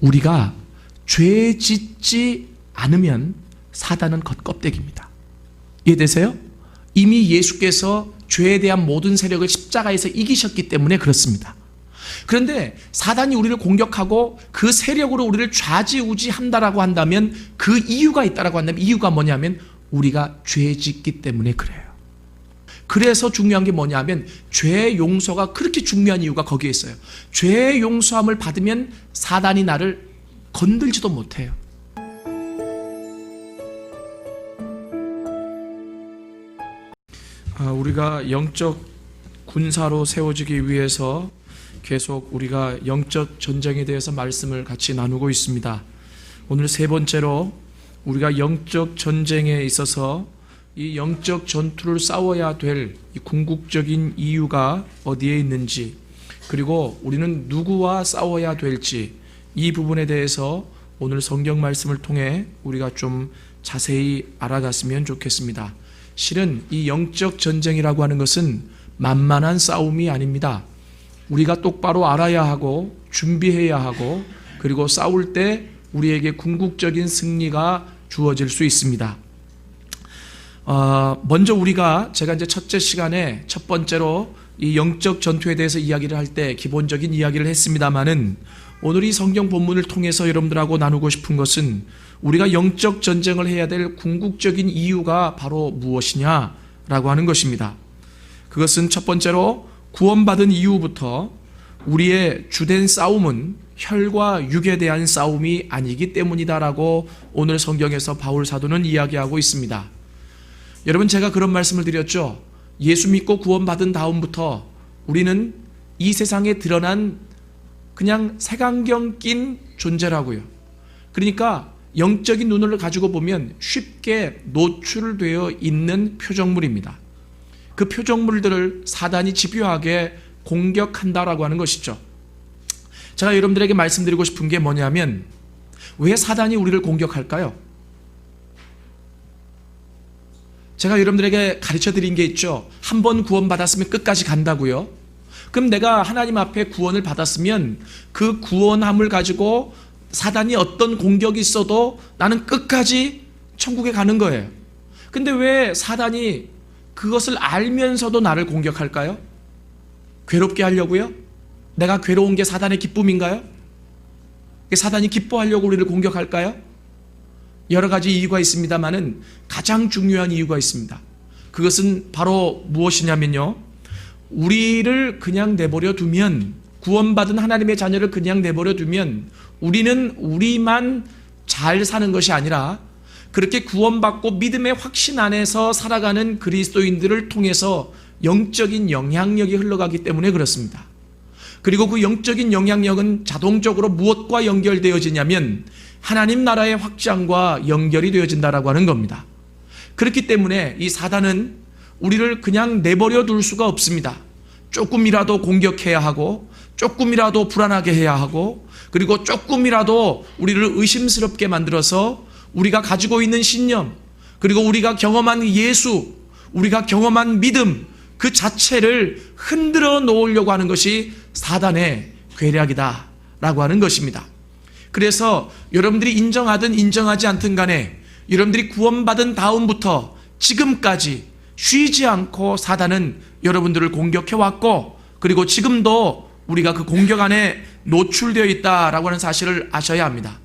우리가 죄 짓지 않으면 사단은 겉껍데기입니다. 이해되세요? 이미 예수께서 죄에 대한 모든 세력을 십자가에서 이기셨기 때문에 그렇습니다. 그런데 사단이 우리를 공격하고 그 세력으로 우리를 좌지우지한다라고 한다면 그 이유가 있다라고 한다면 이유가 뭐냐면 우리가 죄 짓기 때문에 그래요. 그래서 중요한 게 뭐냐면 죄 용서가 그렇게 중요한 이유가 거기에 있어요. 죄 용서함을 받으면 사단이 나를 건들지도 못해요. 우리가 영적 군사로 세워지기 위해서 계속 우리가 영적 전쟁에 대해서 말씀을 같이 나누고 있습니다. 오늘 세 번째로 우리가 영적 전쟁에 있어서 이 영적 전투를 싸워야 될 이 궁극적인 이유가 어디에 있는지, 그리고 우리는 누구와 싸워야 될지, 이 부분에 대해서 오늘 성경 말씀을 통해 우리가 좀 자세히 알아갔으면 좋겠습니다. 실은 이 영적 전쟁이라고 하는 것은 만만한 싸움이 아닙니다. 우리가 똑바로 알아야 하고 준비해야 하고, 그리고 싸울 때 우리에게 궁극적인 승리가 주어질 수 있습니다. 먼저 제가 이제 첫째 시간에 첫 번째로 이 영적 전투에 대해서 이야기를 할 때 기본적인 이야기를 했습니다만은, 오늘 이 성경 본문을 통해서 여러분들하고 나누고 싶은 것은 우리가 영적 전쟁을 해야 될 궁극적인 이유가 바로 무엇이냐라고 하는 것입니다. 그것은 첫 번째로 구원받은 이후부터 우리의 주된 싸움은 혈과 육에 대한 싸움이 아니기 때문이다라고 오늘 성경에서 바울 사도는 이야기하고 있습니다. 여러분, 제가 그런 말씀을 드렸죠. 예수 믿고 구원받은 다음부터 우리는 이 세상에 드러난 그냥 색안경 낀 존재라고요. 그러니까 영적인 눈을 가지고 보면 쉽게 노출되어 있는 표적물입니다. 그 표적물들을 사단이 집요하게 공격한다라고 하는 것이죠. 제가 여러분들에게 말씀드리고 싶은 게 뭐냐면, 왜 사단이 우리를 공격할까요? 제가 여러분들에게 가르쳐 드린 게 있죠. 한 번 구원받았으면 끝까지 간다고요. 그럼 내가 하나님 앞에 구원을 받았으면 그 구원함을 가지고 사단이 어떤 공격이 있어도 나는 끝까지 천국에 가는 거예요. 근데 왜 사단이 그것을 알면서도 나를 공격할까요? 괴롭게 하려고요? 내가 괴로운 게 사단의 기쁨인가요? 사단이 기뻐하려고 우리를 공격할까요? 여러 가지 이유가 있습니다만은 가장 중요한 이유가 있습니다. 그것은 바로 무엇이냐면요, 우리를 그냥 내버려 두면, 구원받은 하나님의 자녀를 그냥 내버려 두면 우리는 우리만 잘 사는 것이 아니라 그렇게 구원받고 믿음의 확신 안에서 살아가는 그리스도인들을 통해서 영적인 영향력이 흘러가기 때문에 그렇습니다. 그리고 그 영적인 영향력은 자동적으로 무엇과 연결되어지냐면 하나님 나라의 확장과 연결이 되어진다라고 하는 겁니다. 그렇기 때문에 이 사단은 우리를 그냥 내버려 둘 수가 없습니다. 조금이라도 공격해야 하고, 조금이라도 불안하게 해야 하고, 그리고 조금이라도 우리를 의심스럽게 만들어서 우리가 가지고 있는 신념, 그리고 우리가 경험한 예수, 우리가 경험한 믿음 그 자체를 흔들어 놓으려고 하는 것이 사단의 괴략이다라고 하는 것입니다. 그래서 여러분들이 인정하든 인정하지 않든 간에 여러분들이 구원받은 다음부터 지금까지 쉬지 않고 사단은 여러분들을 공격해 왔고, 그리고 지금도 우리가 그 공격 안에 노출되어 있다라고 하는 사실을 아셔야 합니다.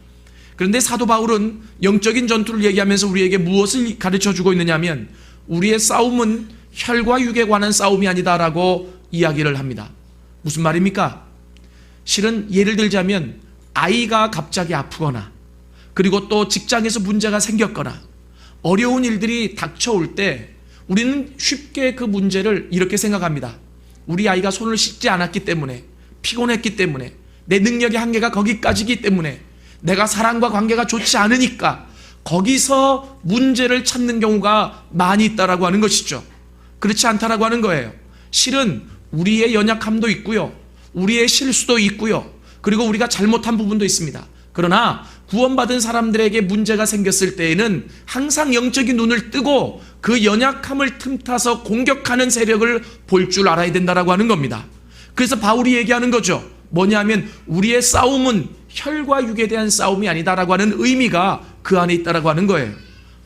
그런데 사도 바울은 영적인 전투를 얘기하면서 우리에게 무엇을 가르쳐주고 있느냐면, 우리의 싸움은 혈과 육에 관한 싸움이 아니다라고 이야기를 합니다. 무슨 말입니까? 실은 예를 들자면 아이가 갑자기 아프거나, 그리고 또 직장에서 문제가 생겼거나 어려운 일들이 닥쳐올 때 우리는 쉽게 그 문제를 이렇게 생각합니다. 우리 아이가 손을 씻지 않았기 때문에, 피곤했기 때문에, 내 능력의 한계가 거기까지기 때문에, 내가 사랑과 관계가 좋지 않으니까 거기서 문제를 찾는 경우가 많이 있다라고 하는 것이죠. 그렇지 않다라고 하는 거예요. 실은 우리의 연약함도 있고요, 우리의 실수도 있고요, 그리고 우리가 잘못한 부분도 있습니다. 그러나 구원받은 사람들에게 문제가 생겼을 때에는 항상 영적인 눈을 뜨고 그 연약함을 틈타서 공격하는 세력을 볼 줄 알아야 된다라고 하는 겁니다. 그래서 바울이 얘기하는 거죠. 뭐냐면 우리의 싸움은 혈과 육에 대한 싸움이 아니다라고 하는 의미가 그 안에 있다라고 하는 거예요.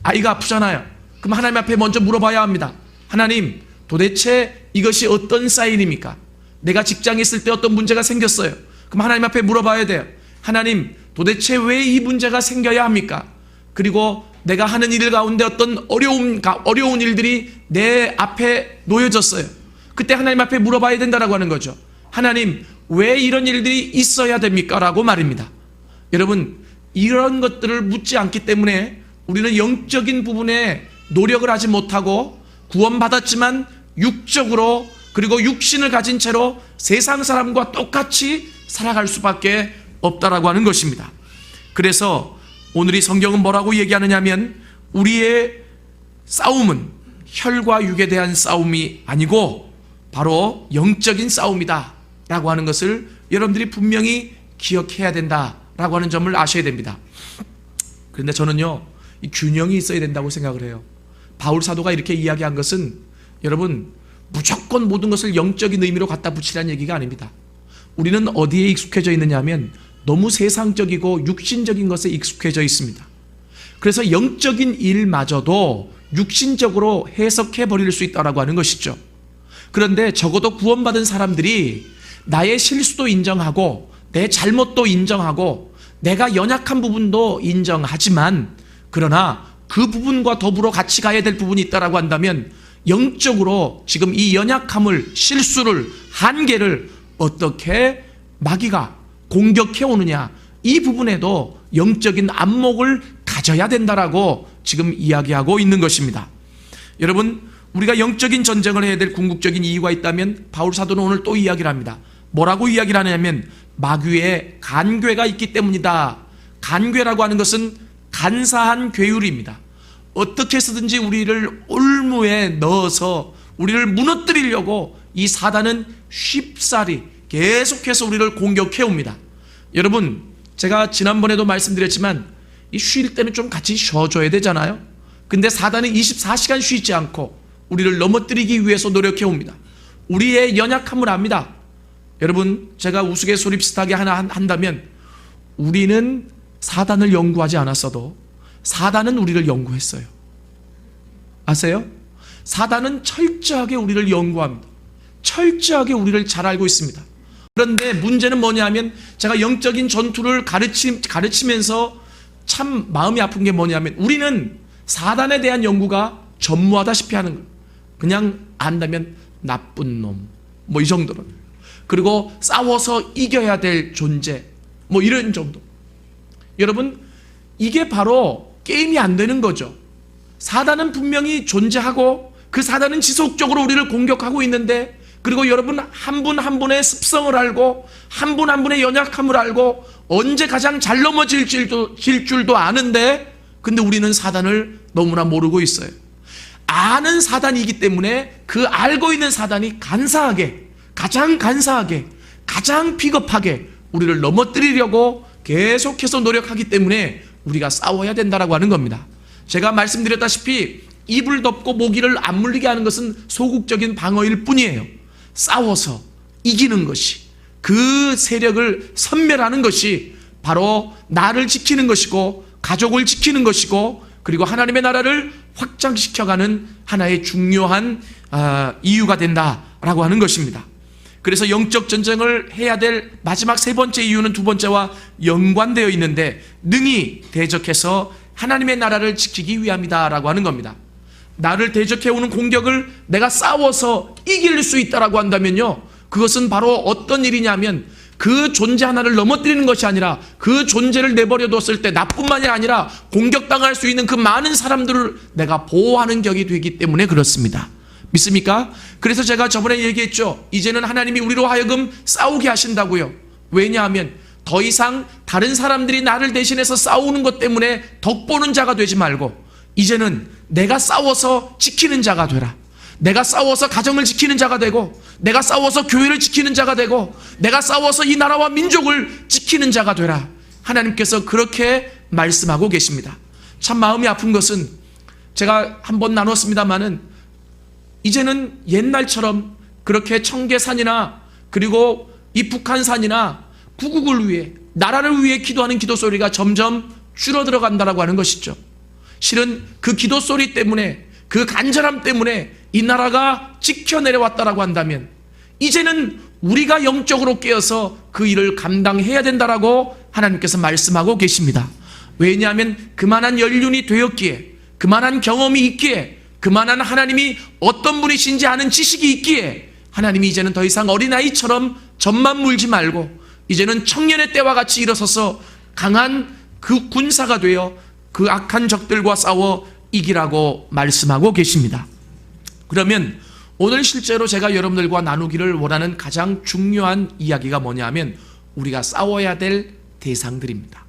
아이가 아프잖아요. 그럼 하나님 앞에 먼저 물어봐야 합니다. 하나님, 도대체 이것이 어떤 사인입니까? 내가 직장에 있을 때 어떤 문제가 생겼어요. 그럼 하나님 앞에 물어봐야 돼요. 하나님, 도대체 왜 이 문제가 생겨야 합니까? 그리고 내가 하는 일 가운데 어떤 어려운 일들이 내 앞에 놓여졌어요. 그때 하나님 앞에 물어봐야 된다라고 하는 거죠. 하나님, 왜 이런 일들이 있어야 됩니까? 라고 말입니다. 여러분, 이런 것들을 묻지 않기 때문에 우리는 영적인 부분에 노력을 하지 못하고 구원받았지만 육적으로 그리고 육신을 가진 채로 세상 사람과 똑같이 살아갈 수밖에 없다라고 하는 것입니다. 그래서 오늘 이 성경은 뭐라고 얘기하느냐 하면 우리의 싸움은 혈과 육에 대한 싸움이 아니고 바로 영적인 싸움이다 라고 하는 것을 여러분들이 분명히 기억해야 된다라고 하는 점을 아셔야 됩니다. 그런데 저는요, 이 균형이 있어야 된다고 생각을 해요. 바울 사도가 이렇게 이야기한 것은 여러분, 무조건 모든 것을 영적인 의미로 갖다 붙이라는 얘기가 아닙니다. 우리는 어디에 익숙해져 있느냐 하면 너무 세상적이고 육신적인 것에 익숙해져 있습니다. 그래서 영적인 일마저도 육신적으로 해석해 버릴 수 있다고 하는 것이죠. 그런데 적어도 구원받은 사람들이 나의 실수도 인정하고 내 잘못도 인정하고 내가 연약한 부분도 인정하지만 그러나 그 부분과 더불어 같이 가야 될 부분이 있다고 한다면 영적으로 지금 이 연약함을, 실수를, 한계를 어떻게 마귀가 공격해 오느냐, 이 부분에도 영적인 안목을 가져야 된다라고 지금 이야기하고 있는 것입니다. 여러분, 우리가 영적인 전쟁을 해야 될 궁극적인 이유가 있다면 바울 사도는 오늘 또 이야기를 합니다. 뭐라고 이야기를 하냐면 마귀의 간궤가 있기 때문이다. 간궤라고 하는 것은 간사한 괴율입니다. 어떻게 해서든지 우리를 올무에 넣어서 우리를 무너뜨리려고 이 사단은 쉽사리 계속해서 우리를 공격해 옵니다. 여러분, 제가 지난번에도 말씀드렸지만 이 쉴 때는 좀 같이 쉬어줘야 되잖아요. 근데 사단은 24시간 쉬지 않고 우리를 넘어뜨리기 위해서 노력해 옵니다. 우리의 연약함을 압니다. 여러분, 제가 우스갯소리 비슷하게 하나 한다면 우리는 사단을 연구하지 않았어도 사단은 우리를 연구했어요. 아세요? 사단은 철저하게 우리를 연구합니다. 철저하게 우리를 잘 알고 있습니다. 그런데 문제는 뭐냐면 제가 영적인 전투를 가르치면서 참 마음이 아픈 게 뭐냐면 우리는 사단에 대한 연구가 전무하다시피 하는 거예요. 그냥 안다면 나쁜 놈, 뭐 이 정도로. 그리고 싸워서 이겨야 될 존재, 뭐 이런 정도. 여러분, 이게 바로 게임이 안 되는 거죠. 사단은 분명히 존재하고 그 사단은 지속적으로 우리를 공격하고 있는데, 그리고 여러분 한 분 한 분의 습성을 알고 한 분 한 분의 연약함을 알고 언제 가장 잘 넘어질 줄도 아는데, 근데 우리는 사단을 너무나 모르고 있어요. 아는 사단이기 때문에 그 알고 있는 사단이 간사하게, 가장 간사하게, 가장 비겁하게 우리를 넘어뜨리려고 계속해서 노력하기 때문에 우리가 싸워야 된다라고 하는 겁니다. 제가 말씀드렸다시피 입을 덮고 모기를 안 물리게 하는 것은 소극적인 방어일 뿐이에요. 싸워서 이기는 것이, 그 세력을 섬멸하는 것이 바로 나를 지키는 것이고 가족을 지키는 것이고 그리고 하나님의 나라를 확장시켜가는 하나의 중요한 이유가 된다라고 하는 것입니다. 그래서 영적 전쟁을 해야 될 마지막 세 번째 이유는 두 번째와 연관되어 있는데 능히 대적해서 하나님의 나라를 지키기 위함이다라고 하는 겁니다. 나를 대적해오는 공격을 내가 싸워서 이길 수 있다라고 한다면요, 그것은 바로 어떤 일이냐면 그 존재 하나를 넘어뜨리는 것이 아니라 그 존재를 내버려 뒀을 때 나뿐만이 아니라 공격당할 수 있는 그 많은 사람들을 내가 보호하는 격이 되기 때문에 그렇습니다. 믿습니까? 그래서 제가 저번에 얘기했죠. 이제는 하나님이 우리로 하여금 싸우게 하신다고요. 왜냐하면 더 이상 다른 사람들이 나를 대신해서 싸우는 것 때문에 덕보는 자가 되지 말고 이제는 내가 싸워서 지키는 자가 되라. 내가 싸워서 가정을 지키는 자가 되고 내가 싸워서 교회를 지키는 자가 되고 내가 싸워서 이 나라와 민족을 지키는 자가 되라. 하나님께서 그렇게 말씀하고 계십니다. 참 마음이 아픈 것은 제가 한번 나눴습니다마는 이제는 옛날처럼 그렇게 청계산이나 그리고 이 북한산이나 구국을 위해 나라를 위해 기도하는 기도 소리가 점점 줄어들어 간다라고 하는 것이죠. 실은 그 기도 소리 때문에, 그 간절함 때문에 이 나라가 지켜 내려왔다라고 한다면 이제는 우리가 영적으로 깨어서 그 일을 감당해야 된다라고 하나님께서 말씀하고 계십니다. 왜냐하면 그만한 연륜이 되었기에, 그만한 경험이 있기에, 그만한 하나님이 어떤 분이신지 아는 지식이 있기에 하나님이 이제는 더 이상 어린아이처럼 젖만 물지 말고 이제는 청년의 때와 같이 일어서서 강한 그 군사가 되어 그 악한 적들과 싸워 이기라고 말씀하고 계십니다. 그러면 오늘 실제로 제가 여러분들과 나누기를 원하는 가장 중요한 이야기가 뭐냐 하면 우리가 싸워야 될 대상들입니다.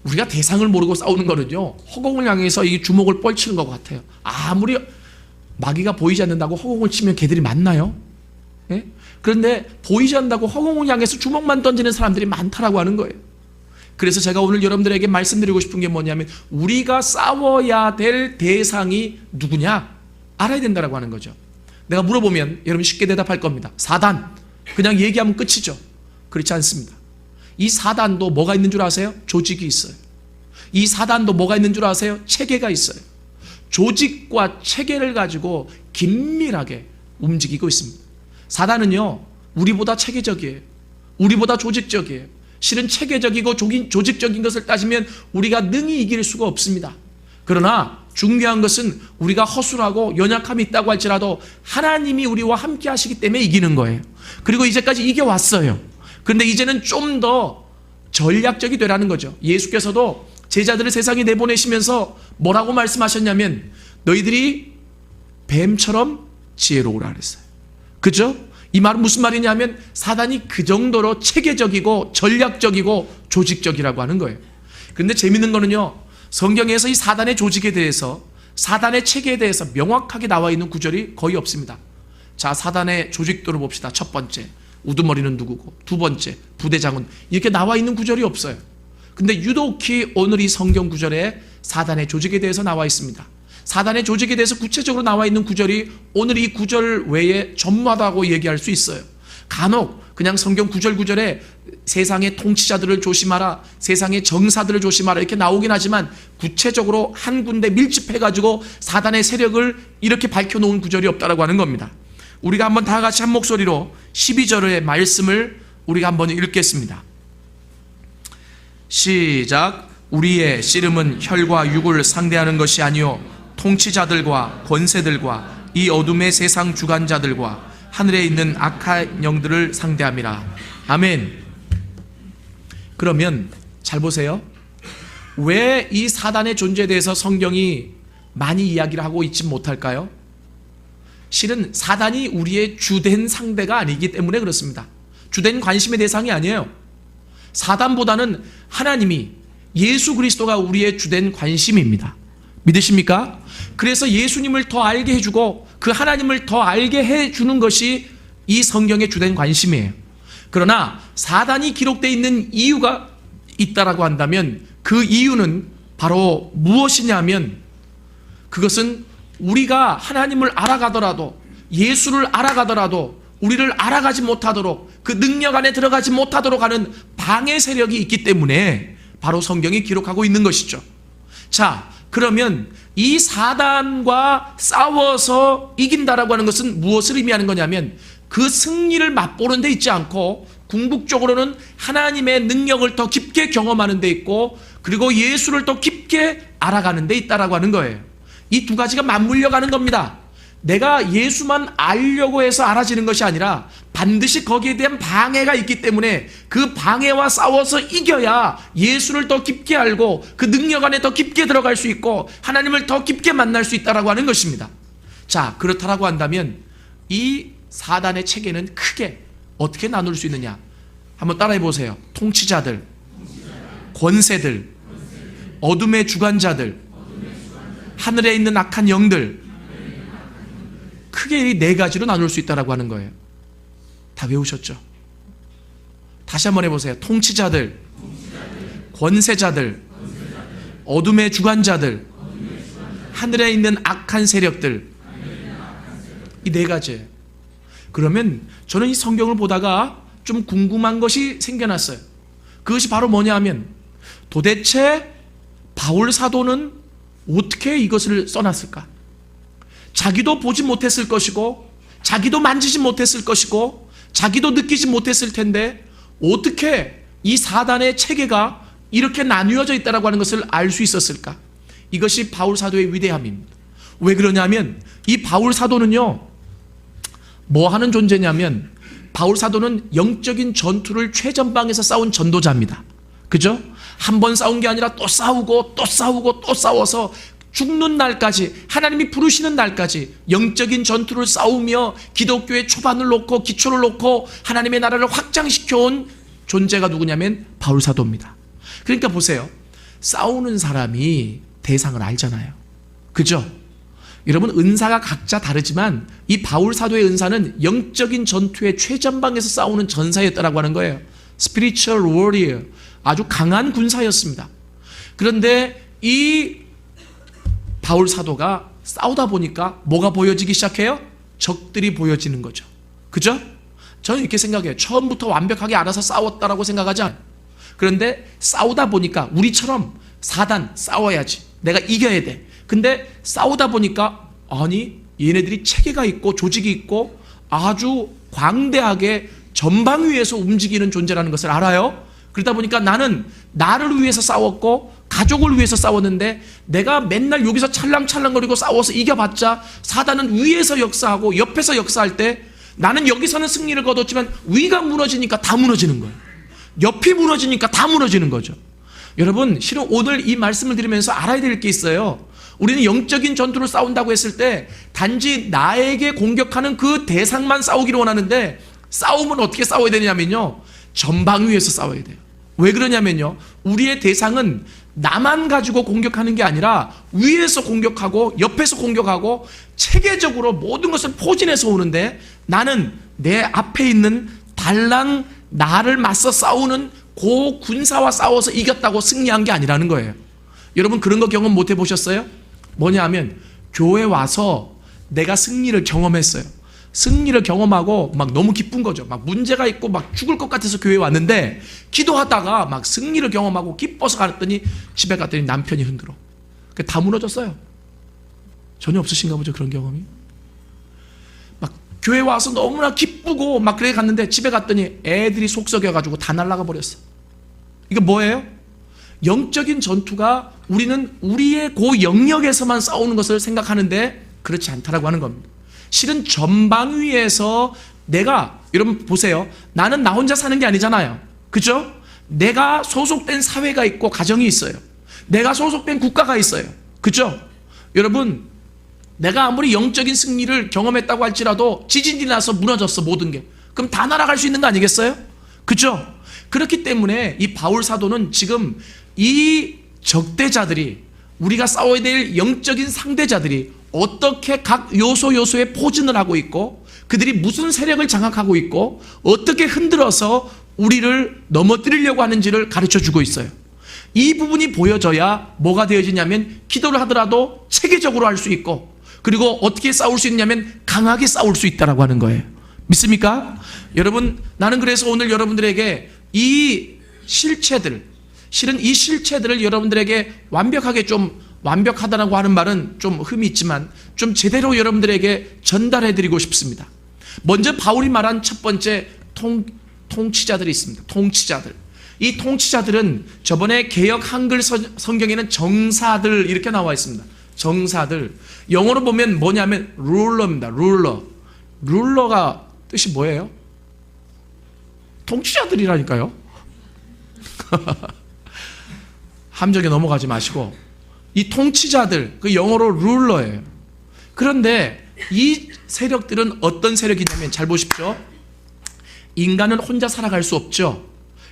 우리가 대상을 모르고 싸우는 거는요, 허공을 향해서 이 주먹을 뻘치는 것 같아요. 아무리 마귀가 보이지 않는다고 허공을 치면 개들이 많나요? 예? 그런데 보이지 않는다고 허공을 향해서 주먹만 던지는 사람들이 많다라고 하는 거예요. 그래서 제가 오늘 여러분들에게 말씀드리고 싶은 게 뭐냐면 우리가 싸워야 될 대상이 누구냐 알아야 된다라고 하는 거죠. 내가 물어보면 여러분 쉽게 대답할 겁니다. 사단. 그냥 얘기하면 끝이죠. 그렇지 않습니다. 이 사단도 뭐가 있는 줄 아세요? 조직이 있어요. 이 사단도 뭐가 있는 줄 아세요? 체계가 있어요. 조직과 체계를 가지고 긴밀하게 움직이고 있습니다. 사단은요, 우리보다 체계적이에요. 우리보다 조직적이에요. 실은 체계적이고 조직적인 것을 따지면 우리가 능히 이길 수가 없습니다. 그러나 중요한 것은 우리가 허술하고 연약함이 있다고 할지라도 하나님이 우리와 함께 하시기 때문에 이기는 거예요. 그리고 이제까지 이겨왔어요. 그런데 이제는 좀 더 전략적이 되라는 거죠. 예수께서도 제자들을 세상에 내보내시면서 뭐라고 말씀하셨냐면 너희들이 뱀처럼 지혜로우라 그랬어요. 그죠? 이 말은 무슨 말이냐면 사단이 그 정도로 체계적이고 전략적이고 조직적이라고 하는 거예요. 그런데 재밌는 거는요, 성경에서 이 사단의 조직에 대해서, 사단의 체계에 대해서 명확하게 나와 있는 구절이 거의 없습니다. 자, 사단의 조직도를 봅시다. 첫 번째, 우두머리는 누구고, 두 번째, 부대장은, 이렇게 나와 있는 구절이 없어요. 근데 유독히 오늘 이 성경 구절에 사단의 조직에 대해서 나와 있습니다. 사단의 조직에 대해서 구체적으로 나와 있는 구절이 오늘 이 구절 외에 전무하다고 얘기할 수 있어요. 간혹 그냥 성경 구절에 세상의 통치자들을 조심하라, 세상의 정사들을 조심하라 이렇게 나오긴 하지만 구체적으로 한 군데 밀집해가지고 사단의 세력을 이렇게 밝혀놓은 구절이 없다라고 하는 겁니다. 우리가 한번 다 같이 한 목소리로 12절의 말씀을 우리가 한번 읽겠습니다. 시작. 우리의 씨름은 혈과 육을 상대하는 것이 아니요 통치자들과 권세들과 이 어둠의 세상 주관자들과 하늘에 있는 악한 영들을 상대함이라. 아멘. 그러면 잘 보세요. 왜 이 사단의 존재에 대해서 성경이 많이 이야기를 하고 있지 못할까요? 실은 사단이 우리의 주된 상대가 아니기 때문에 그렇습니다. 주된 관심의 대상이 아니에요. 사단보다는 하나님이, 예수 그리스도가 우리의 주된 관심입니다. 믿으십니까? 그래서 예수님을 더 알게 해주고 그 하나님을 더 알게 해주는 것이 이 성경의 주된 관심이에요. 그러나 사단이 기록되어 있는 이유가 있다라고 한다면 그 이유는 바로 무엇이냐면 그것은 우리가 하나님을 알아가더라도, 예수를 알아가더라도 우리를 알아가지 못하도록, 그 능력 안에 들어가지 못하도록 하는 방해 세력이 있기 때문에 바로 성경이 기록하고 있는 것이죠. 자, 그러면 이 사단과 싸워서 이긴다라고 하는 것은 무엇을 의미하는 거냐면 그 승리를 맛보는 데 있지 않고 궁극적으로는 하나님의 능력을 더 깊게 경험하는 데 있고 그리고 예수를 더 깊게 알아가는 데 있다라고 하는 거예요. 이 두 가지가 맞물려 가는 겁니다. 내가 예수만 알려고 해서 알아지는 것이 아니라 반드시 거기에 대한 방해가 있기 때문에 그 방해와 싸워서 이겨야 예수를 더 깊게 알고 그 능력 안에 더 깊게 들어갈 수 있고 하나님을 더 깊게 만날 수 있다라고 하는 것입니다. 자, 그렇다라고 한다면 이 사단의 체계는 크게 어떻게 나눌 수 있느냐? 한번 따라해 보세요. 통치자들, 권세들, 어둠의 주관자들, 하늘에 있는 악한 영들, 크게 이 네 가지로 나눌 수 있다라고 하는 거예요. 다 외우셨죠? 다시 한번 해보세요. 통치자들, 권세자들, 어둠의 주관자들, 하늘에 있는 악한 세력들, 이 네 가지예요. 그러면 저는 이 성경을 보다가 좀 궁금한 것이 생겨났어요. 그것이 바로 뭐냐 하면 도대체 바울 사도는 어떻게 이것을 써놨을까? 자기도 보지 못했을 것이고 자기도 만지지 못했을 것이고 자기도 느끼지 못했을 텐데 어떻게 이 사단의 체계가 이렇게 나뉘어져 있다고 하는 것을 알 수 있었을까? 이것이 바울 사도의 위대함입니다. 왜 그러냐면 이 바울 사도는요, 뭐 하는 존재냐면 바울 사도는 영적인 전투를 최전방에서 싸운 전도자입니다. 그죠? 한 번 싸운 게 아니라 또 싸우고 또 싸우고 또 싸워서 죽는 날까지, 하나님이 부르시는 날까지 영적인 전투를 싸우며 기독교의 초반을 놓고 기초를 놓고 하나님의 나라를 확장시켜온 존재가 누구냐면 바울 사도입니다. 그러니까 보세요. 싸우는 사람이 대상을 알잖아요. 그죠? 여러분, 은사가 각자 다르지만 이 바울 사도의 은사는 영적인 전투의 최전방에서 싸우는 전사였다라고 하는 거예요. Spiritual warrior, 아주 강한 군사였습니다. 그런데 이 바울 사도가 싸우다 보니까 뭐가 보여지기 시작해요? 적들이 보여지는 거죠. 그죠? 저는 이렇게 생각해요. 처음부터 완벽하게 알아서 싸웠다라고 생각하지 않아요. 그런데 싸우다 보니까 우리처럼 사단 싸워야지, 내가 이겨야 돼. 근데 싸우다 보니까 아니, 얘네들이 체계가 있고 조직이 있고 아주 광대하게 전방위에서 움직이는 존재라는 것을 알아요. 그러다 보니까 나는 나를 위해서 싸웠고 가족을 위해서 싸웠는데 내가 맨날 여기서 찰랑찰랑거리고 싸워서 이겨봤자 사단은 위에서 역사하고 옆에서 역사할 때 나는 여기서는 승리를 거뒀지만 위가 무너지니까 다 무너지는 거예요. 옆이 무너지니까 다 무너지는 거죠. 여러분, 실은 오늘 이 말씀을 드리면서 알아야 될 게 있어요. 우리는 영적인 전투를 싸운다고 했을 때 단지 나에게 공격하는 그 대상만 싸우기를 원하는데 싸움은 어떻게 싸워야 되냐면요, 전방위에서 싸워야 돼요. 왜 그러냐면요, 우리의 대상은 나만 가지고 공격하는 게 아니라 위에서 공격하고 옆에서 공격하고 체계적으로 모든 것을 포진해서 오는데 나는 내 앞에 있는 달랑 나를 맞서 싸우는 그 군사와 싸워서 이겼다고 승리한 게 아니라는 거예요. 여러분, 그런 거 경험 못 해보셨어요? 뭐냐 하면 교회 와서 내가 승리를 경험했어요. 승리를 경험하고 막 너무 기쁜 거죠. 막 문제가 있고 막 죽을 것 같아서 교회에 왔는데 기도하다가 막 승리를 경험하고 기뻐서 갔더니 집에 갔더니 남편이 흔들어. 다 무너졌어요. 전혀 없으신가 보죠, 그런 경험이? 막 교회 와서 너무나 기쁘고 막 그래 갔는데 집에 갔더니 애들이 속 썩여가지고 다 날아가 버렸어. 이거 뭐예요? 영적인 전투가 우리는 우리의 그 영역에서만 싸우는 것을 생각하는데 그렇지 않다라고 하는 겁니다. 실은 전방위에서 내가, 여러분 보세요. 나는 나 혼자 사는 게 아니잖아요. 그죠? 내가 소속된 사회가 있고 가정이 있어요. 내가 소속된 국가가 있어요. 그죠? 여러분, 내가 아무리 영적인 승리를 경험했다고 할지라도 지진이 나서 무너졌어, 모든 게. 그럼 다 날아갈 수 있는 거 아니겠어요? 그죠? 그렇기 때문에 이 바울 사도는 지금 이 적대자들이, 우리가 싸워야 될 영적인 상대자들이 어떻게 각 요소에 포진을 하고 있고 그들이 무슨 세력을 장악하고 있고 어떻게 흔들어서 우리를 넘어뜨리려고 하는지를 가르쳐주고 있어요. 이 부분이 보여져야 뭐가 되어지냐면 기도를 하더라도 체계적으로 할 수 있고, 그리고 어떻게 싸울 수 있냐면 강하게 싸울 수 있다라고 하는 거예요. 믿습니까? 여러분, 나는 그래서 오늘 여러분들에게 이 실체들, 실은 이 실체들을 여러분들에게 완벽하다라고 하는 말은 좀 흠이 있지만 좀 제대로 여러분들에게 전달해드리고 싶습니다. 먼저 바울이 말한 첫 번째 통치자들이 있습니다. 통치자들. 이 통치자들은 저번에 개역 한글 성경에는 정사들 이렇게 나와 있습니다. 정사들. 영어로 보면 뭐냐면 룰러입니다. 룰러. 룰러가 뜻이 뭐예요? 통치자들이라니까요. 함정에 넘어가지 마시고, 이 통치자들, 그 영어로 룰러예요. 그런데 이 세력들은 어떤 세력이냐면, 잘 보십시오. 인간은 혼자 살아갈 수 없죠.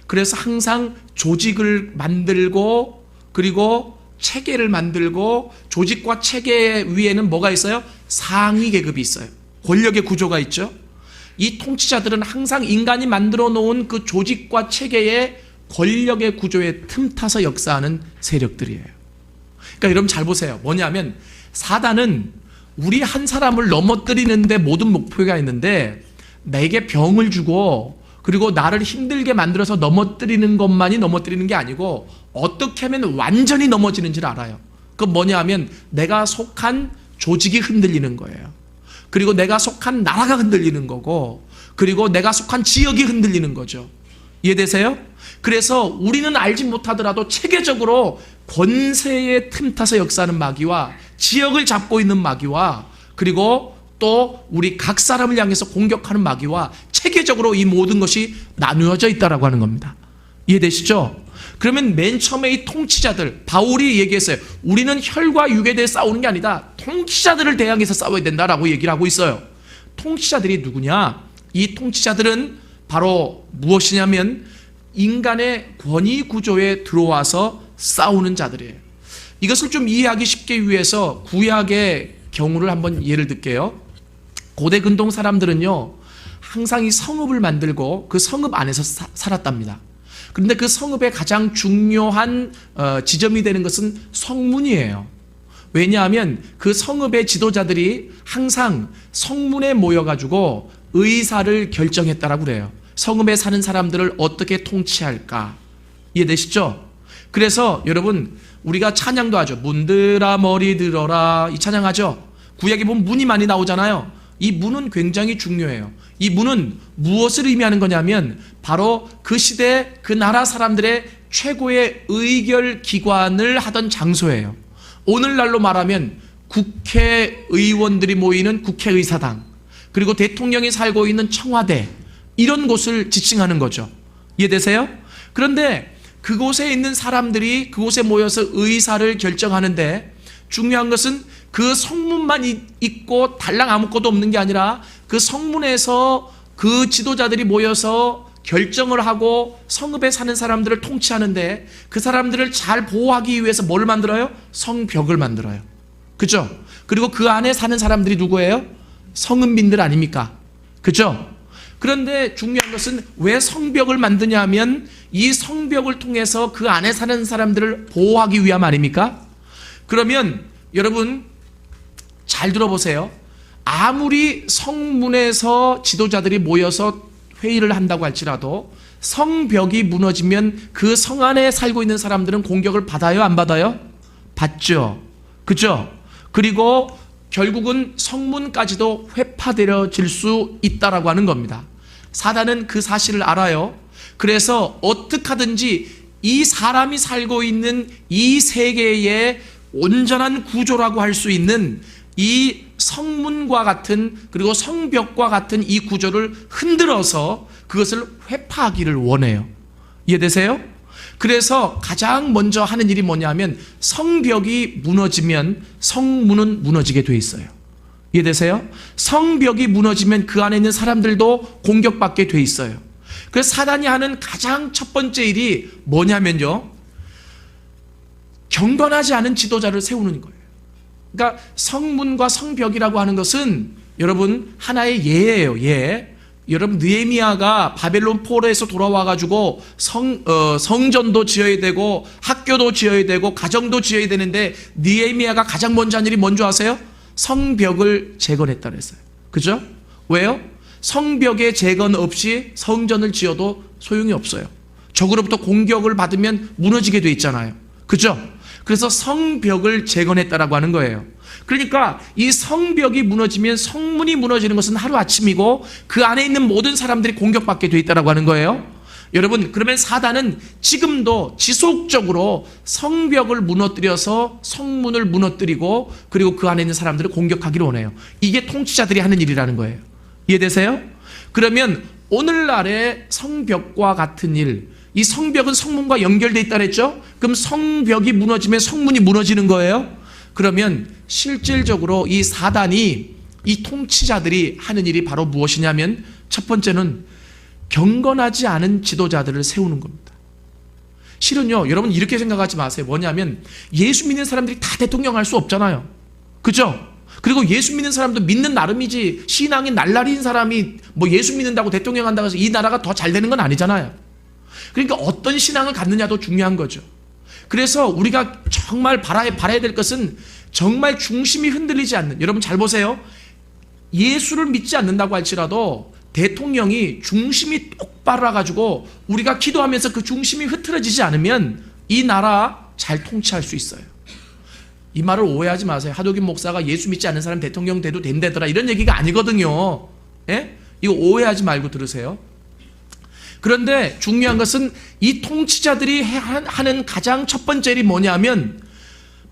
그래서 항상 조직을 만들고, 그리고 체계를 만들고, 조직과 체계 위에는 뭐가 있어요? 상위 계급이 있어요. 권력의 구조가 있죠. 이 통치자들은 항상 인간이 만들어 놓은 그 조직과 체계의 권력의 구조에 틈타서 역사하는 세력들이에요. 그러니까 여러분 잘 보세요. 뭐냐면 사단은 우리 한 사람을 넘어뜨리는데 모든 목표가 있는데 내게 병을 주고 그리고 나를 힘들게 만들어서 넘어뜨리는 것만이 넘어뜨리는 게 아니고 어떻게 하면 완전히 넘어지는지를 알아요. 그건 뭐냐 하면 내가 속한 조직이 흔들리는 거예요. 그리고 내가 속한 나라가 흔들리는 거고, 그리고 내가 속한 지역이 흔들리는 거죠. 이해되세요? 그래서 우리는 알지 못하더라도 체계적으로 권세의 틈타서 역사하는 마귀와 지역을 잡고 있는 마귀와 그리고 또 우리 각 사람을 향해서 공격하는 마귀와 체계적으로 이 모든 것이 나누어져 있다라고 하는 겁니다. 이해되시죠? 그러면 맨 처음에 이 통치자들, 바울이 얘기했어요. 우리는 혈과 육에 대해 싸우는 게 아니다. 통치자들을 대항해서 싸워야 된다라고 얘기를 하고 있어요. 통치자들이 누구냐? 이 통치자들은 바로 무엇이냐면 인간의 권위 구조에 들어와서 싸우는 자들이에요. 이것을 좀 이해하기 쉽게 위해서 구약의 경우를 한번 예를 들게요. 고대 근동 사람들은요, 항상 이 성읍을 만들고 그 성읍 안에서 살았답니다. 그런데 그 성읍의 가장 중요한 지점이 되는 것은 성문이에요. 왜냐하면 그 성읍의 지도자들이 항상 성문에 모여가지고 의사를 결정했다라고 그래요. 성읍에 사는 사람들을 어떻게 통치할까? 이해되시죠? 그래서 여러분, 우리가 찬양도 하죠. 문들아 머리 들어라, 이 찬양하죠. 구약에 보면 문이 많이 나오잖아요. 이 문은 굉장히 중요해요. 이 문은 무엇을 의미하는 거냐면 바로 그 시대 그 나라 사람들의 최고의 의결 기관을 하던 장소예요. 오늘날로 말하면 국회의원들이 모이는 국회의사당, 그리고 대통령이 살고 있는 청와대, 이런 곳을 지칭하는 거죠. 이해되세요? 그런데 그곳에 있는 사람들이 그곳에 모여서 의사를 결정하는데 중요한 것은 그 성문만 있고 달랑 아무것도 없는 게 아니라 그 성문에서 그 지도자들이 모여서 결정을 하고 성읍에 사는 사람들을 통치하는데 그 사람들을 잘 보호하기 위해서 뭘 만들어요? 성벽을 만들어요. 그죠? 그리고 그 안에 사는 사람들이 누구예요? 성읍민들 아닙니까? 그죠? 그런데 중요한 것은 왜 성벽을 만드냐 하면 이 성벽을 통해서 그 안에 사는 사람들을 보호하기 위함 아닙니까? 그러면 여러분 잘 들어보세요. 아무리 성문에서 지도자들이 모여서 회의를 한다고 할지라도 성벽이 무너지면 그 성 안에 살고 있는 사람들은 공격을 받아요? 안 받아요? 받죠. 그죠? 그리고 결국은 성문까지도 회파되어질 수 있다라고 하는 겁니다. 사단은 그 사실을 알아요. 그래서 어떻게 하든지 이 사람이 살고 있는 이 세계의 온전한 구조라고 할 수 있는 이 성문과 같은 그리고 성벽과 같은 이 구조를 흔들어서 그것을 회파하기를 원해요. 이해되세요? 그래서 가장 먼저 하는 일이 뭐냐면 성벽이 무너지면 성문은 무너지게 돼 있어요. 이해되세요? 성벽이 무너지면 그 안에 있는 사람들도 공격받게 돼 있어요. 그래서 사단이 하는 가장 첫 번째 일이 뭐냐면요, 경건하지 않은 지도자를 세우는 거예요. 그러니까 성문과 성벽이라고 하는 것은 여러분 하나의 예예요. 예. 여러분 느헤미야가 바벨론 포로에서 돌아와가지고 성전도 지어야 되고 학교도 지어야 되고 가정도 지어야 되는데 느헤미야가 가장 먼저 한 일이 뭔지 아세요? 성벽을 재건했다 그랬어요. 그죠? 왜요? 성벽의 재건 없이 성전을 지어도 소용이 없어요. 적으로부터 공격을 받으면 무너지게 돼 있잖아요. 그죠? 그래서 성벽을 재건했다라고 하는 거예요. 그러니까 이 성벽이 무너지면 성문이 무너지는 것은 하루아침이고 그 안에 있는 모든 사람들이 공격받게 돼 있다라고 하는 거예요. 여러분, 그러면 사단은 지금도 지속적으로 성벽을 무너뜨려서 성문을 무너뜨리고 그리고 그 안에 있는 사람들을 공격하기를 원해요. 이게 통치자들이 하는 일이라는 거예요. 이해되세요? 그러면 오늘날의 성벽과 같은 일, 이 성벽은 성문과 연결되어 있다 그랬죠? 그럼 성벽이 무너지면 성문이 무너지는 거예요? 그러면 실질적으로 이 사단이, 이 통치자들이 하는 일이 바로 무엇이냐면 첫 번째는 경건하지 않은 지도자들을 세우는 겁니다. 실은요, 여러분 이렇게 생각하지 마세요. 뭐냐면 예수 믿는 사람들이 다 대통령 할 수 없잖아요. 그죠? 그리고 예수 믿는 사람도 믿는 나름이지, 신앙이 날라리인 사람이 뭐 예수 믿는다고 대통령 한다고 해서 이 나라가 더 잘 되는 건 아니잖아요. 그러니까 어떤 신앙을 갖느냐도 중요한 거죠. 그래서 우리가 정말 바라야 될 것은 정말 중심이 흔들리지 않는, 여러분 잘 보세요. 예수를 믿지 않는다고 할지라도 대통령이 중심이 똑바로 가지고 우리가 기도하면서 그 중심이 흐트러지지 않으면 이 나라 잘 통치할 수 있어요. 이 말을 오해하지 마세요. 하도균 목사가 예수 믿지 않는 사람 대통령 돼도 된다더라 이런 얘기가 아니거든요. 예? 이거 오해하지 말고 들으세요. 그런데 중요한 것은 이 통치자들이 하는 가장 첫 번째 일이 뭐냐면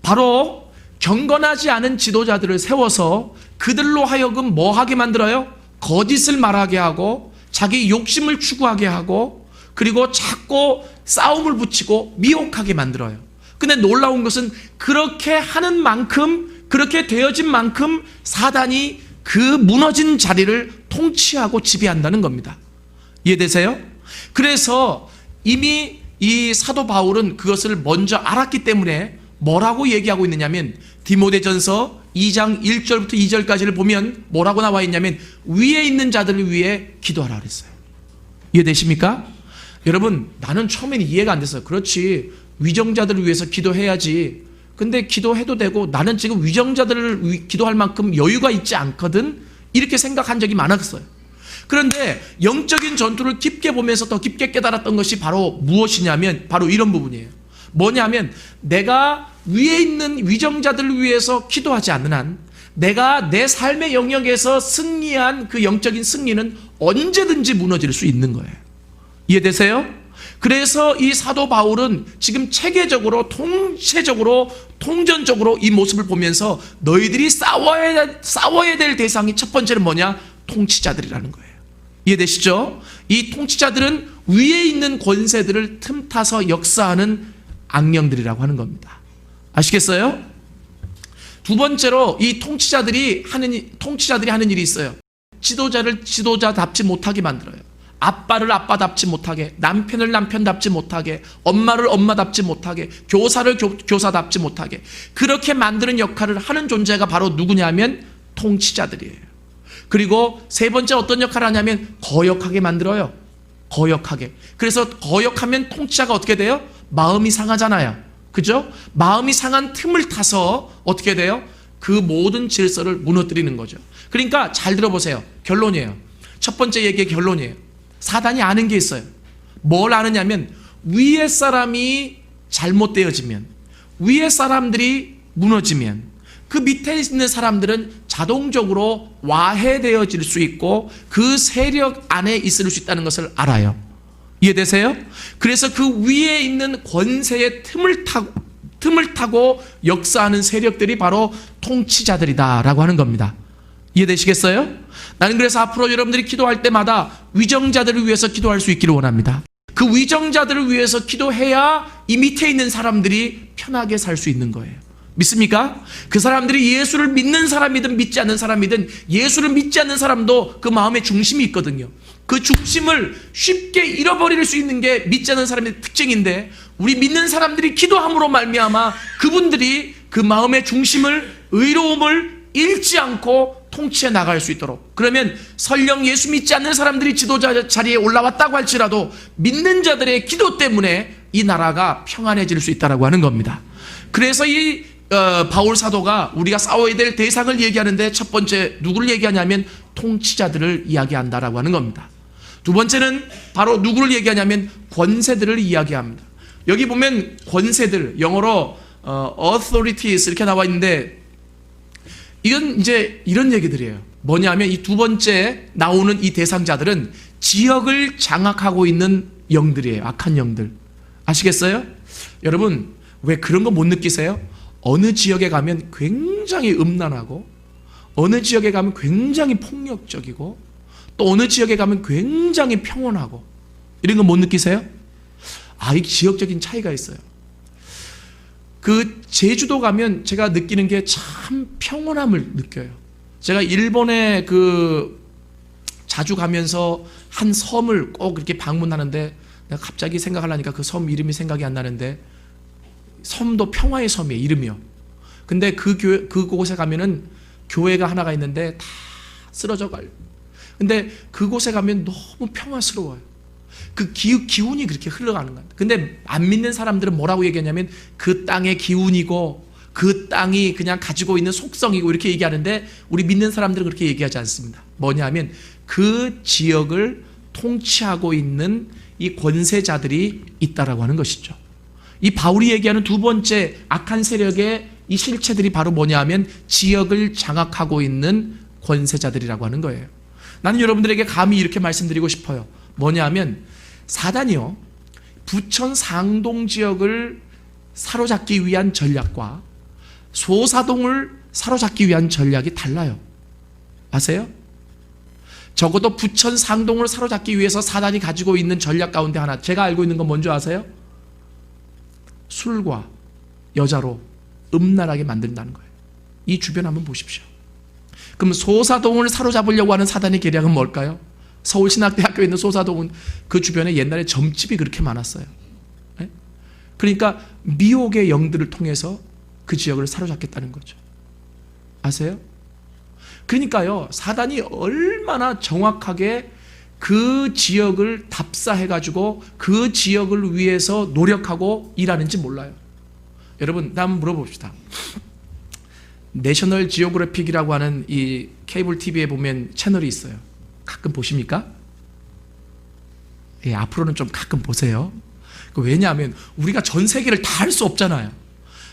바로 경건하지 않은 지도자들을 세워서 그들로 하여금 뭐 하게 만들어요? 거짓을 말하게 하고 자기 욕심을 추구하게 하고 그리고 자꾸 싸움을 붙이고 미혹하게 만들어요. 근데 놀라운 것은 그렇게 하는 만큼, 그렇게 되어진 만큼 사단이 그 무너진 자리를 통치하고 지배한다는 겁니다. 이해되세요? 그래서 이미 이 사도 바울은 그것을 먼저 알았기 때문에 뭐라고 얘기하고 있느냐면 디모데전서 2장 1절부터 2절까지를 보면 뭐라고 나와 있냐면 위에 있는 자들을 위해 기도하라 그랬어요. 이해되십니까? 여러분, 나는 처음에는 이해가 안 됐어요. 그렇지, 위정자들을 위해서 기도해야지. 근데 기도해도 되고 나는 지금 위정자들을 기도할 만큼 여유가 있지 않거든, 이렇게 생각한 적이 많았어요. 그런데 영적인 전투를 깊게 보면서 더 깊게 깨달았던 것이 바로 무엇이냐면 바로 이런 부분이에요. 뭐냐면 내가 위에 있는 위정자들을 위해서 기도하지 않는 한 내가 내 삶의 영역에서 승리한 그 영적인 승리는 언제든지 무너질 수 있는 거예요. 이해되세요? 그래서 이 사도 바울은 지금 체계적으로 통체적으로 통전적으로 이 모습을 보면서 너희들이 싸워야 될 대상이 첫 번째는 뭐냐? 통치자들이라는 거예요. 이해되시죠? 이 통치자들은 위에 있는 권세들을 틈타서 역사하는 악령들이라고 하는 겁니다. 아시겠어요? 두 번째로 이 통치자들이 하는 일이 있어요. 지도자를 지도자답지 못하게 만들어요. 아빠를 아빠답지 못하게, 남편을 남편답지 못하게, 엄마를 엄마답지 못하게, 교사를 교사답지 못하게 그렇게 만드는 역할을 하는 존재가 바로 누구냐면 통치자들이에요. 그리고 세 번째 어떤 역할을 하냐면 거역하게 만들어요. 거역하게. 그래서 거역하면 통치자가 어떻게 돼요? 마음이 상하잖아요. 그죠? 마음이 상한 틈을 타서 어떻게 돼요? 그 모든 질서를 무너뜨리는 거죠. 그러니까 잘 들어보세요. 결론이에요. 첫 번째 얘기의 결론이에요. 사단이 아는 게 있어요. 뭘 아느냐면 위에 사람이 잘못되어지면, 위에 사람들이 무너지면 그 밑에 있는 사람들은 자동적으로 와해되어질 수 있고 그 세력 안에 있을 수 있다는 것을 알아요. 이해되세요? 그래서 그 위에 있는 권세의 틈을 타고 역사하는 세력들이 바로 통치자들이다라고 하는 겁니다. 이해되시겠어요? 나는 그래서 앞으로 여러분들이 기도할 때마다 위정자들을 위해서 기도할 수 있기를 원합니다. 그 위정자들을 위해서 기도해야 이 밑에 있는 사람들이 편하게 살 수 있는 거예요. 믿습니까? 그 사람들이 예수를 믿는 사람이든 믿지 않는 사람이든 예수를 믿지 않는 사람도 그 마음의 중심이 있거든요. 그 중심을 쉽게 잃어버릴 수 있는 게 믿지 않는 사람의 특징인데 우리 믿는 사람들이 기도함으로 말미암아 그분들이 그 마음의 중심을, 의로움을 잃지 않고 통치해 나갈 수 있도록, 그러면 설령 예수 믿지 않는 사람들이 지도자 자리에 올라왔다고 할지라도 믿는 자들의 기도 때문에 이 나라가 평안해질 수 있다고 하는 겁니다. 그래서 이 바울 사도가 우리가 싸워야 될 대상을 얘기하는데 첫 번째 누구를 얘기하냐면 통치자들을 이야기한다라고 하는 겁니다. 두 번째는 바로 누구를 얘기하냐면 권세들을 이야기합니다. 여기 보면 권세들, 영어로 authorities 이렇게 나와 있는데 이건 이제 이런 얘기들이에요. 뭐냐면 이 두 번째 나오는 이 대상자들은 지역을 장악하고 있는 영들이에요. 악한 영들. 아시겠어요? 여러분 왜 그런 거 못 느끼세요? 어느 지역에 가면 굉장히 음란하고 어느 지역에 가면 굉장히 폭력적이고 또 어느 지역에 가면 굉장히 평온하고 이런 거 못 느끼세요? 이 지역적인 차이가 있어요. 그 제주도 가면 제가 느끼는 게 참 평온함을 느껴요. 제가 일본에 자주 가면서 한 섬을 꼭 이렇게 방문하는데 내가 갑자기 생각하려니까 그 섬 이름이 생각이 안 나는데 섬도 평화의 섬이에요. 이름이요. 근데 그곳에 가면은 교회가 하나가 있는데 다 쓰러져 가요. 근데 그곳에 가면 너무 평화스러워요. 그 기운이 그렇게 흘러가는 거예요. 근데 안 믿는 사람들은 뭐라고 얘기하냐면 그 땅의 기운이고 그 땅이 그냥 가지고 있는 속성이고 이렇게 얘기하는데 우리 믿는 사람들은 그렇게 얘기하지 않습니다. 뭐냐면 그 지역을 통치하고 있는 이 권세자들이 있다라고 하는 것이죠. 이 바울이 얘기하는 두 번째 악한 세력의 이 실체들이 바로 뭐냐 하면 지역을 장악하고 있는 권세자들이라고 하는 거예요. 나는 여러분들에게 감히 이렇게 말씀드리고 싶어요. 뭐냐 하면 사단이요, 부천 상동 지역을 사로잡기 위한 전략과 소사동을 사로잡기 위한 전략이 달라요. 아세요? 적어도 부천 상동을 사로잡기 위해서 사단이 가지고 있는 전략 가운데 하나, 제가 알고 있는 건 뭔지 아세요? 술과 여자로 음란하게 만든다는 거예요. 이 주변 한번 보십시오. 그럼 소사동을 사로잡으려고 하는 사단의 계략은 뭘까요? 서울신학대학교에 있는 소사동은 그 주변에 옛날에 점집이 그렇게 많았어요. 네? 그러니까 미혹의 영들을 통해서 그 지역을 사로잡겠다는 거죠. 아세요? 그러니까요, 사단이 얼마나 정확하게 그 지역을 답사해가지고 그 지역을 위해서 노력하고 일하는지 몰라요. 여러분, 한번 물어봅시다. 내셔널 지오그래픽이라고 하는 이 케이블 TV에 보면 채널이 있어요. 가끔 보십니까? 예, 앞으로는 좀 가끔 보세요. 왜냐하면 우리가 전 세계를 다 할 수 없잖아요.